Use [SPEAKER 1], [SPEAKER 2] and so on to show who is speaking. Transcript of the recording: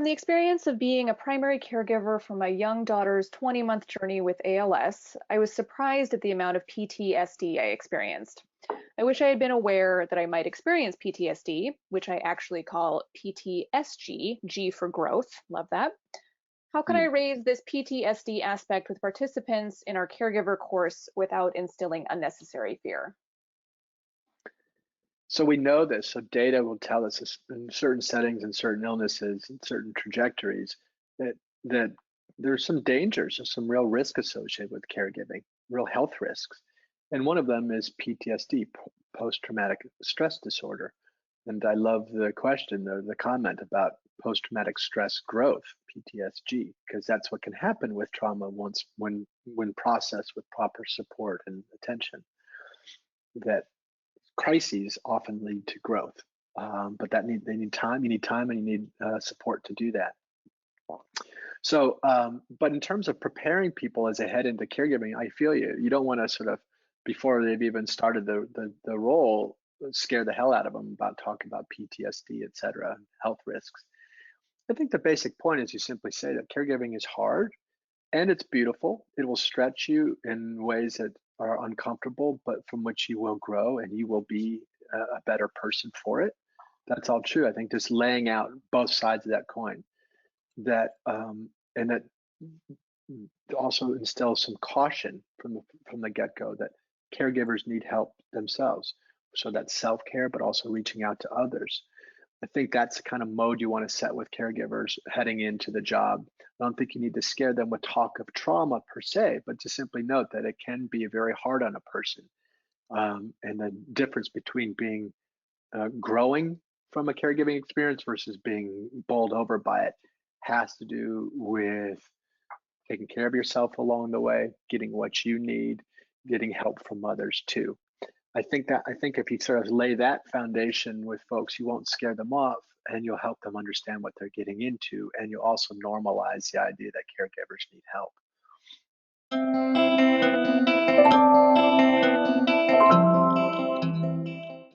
[SPEAKER 1] From the experience of being a primary caregiver for my young daughter's 20-month journey with ALS, I was surprised at the amount of PTSD I experienced. I wish I had been aware that I might experience PTSD, which I actually call PTSG, G for growth. Love that. How can I
[SPEAKER 2] Hmm.
[SPEAKER 1] raise this PTSD aspect with participants in our caregiver course without instilling unnecessary fear?
[SPEAKER 2] So we know this. So data will tell us this in certain settings and certain illnesses and certain trajectories that that there's some dangers and some real risk associated with caregiving, real health risks. And one of them is PTSD, post-traumatic stress disorder. And I love the question, the comment about post-traumatic stress growth, PTSG, because that's what can happen with trauma once when processed with proper support and attention. That crises often lead to growth, but they need time. You need time, and you need support to do that. So, but in terms of preparing people as they head into caregiving, I feel you. You don't want to sort of before they've even started the role scare the hell out of them about talking about PTSD, et cetera, health risks. I think the basic point is you simply say that caregiving is hard and it's beautiful. It will stretch you in ways that are uncomfortable, but from which you will grow and you will be a better person for it. That's all true. I think just laying out both sides of that coin, that and that also instills some caution from the get-go that caregivers need help themselves. So that's self-care, but also reaching out to others. I think that's the kind of mode you want to set with caregivers heading into the job. I don't think you need to scare them with talk of trauma per se, but to simply note that it can be very hard on a person. And the difference between being growing from a caregiving experience versus being bowled over by it has to do with taking care of yourself along the way, getting what you need, getting help from others too. I think if you sort of lay that foundation with folks, you won't scare them off and you'll help them understand what they're getting into. And you'll also normalize the idea that caregivers need help.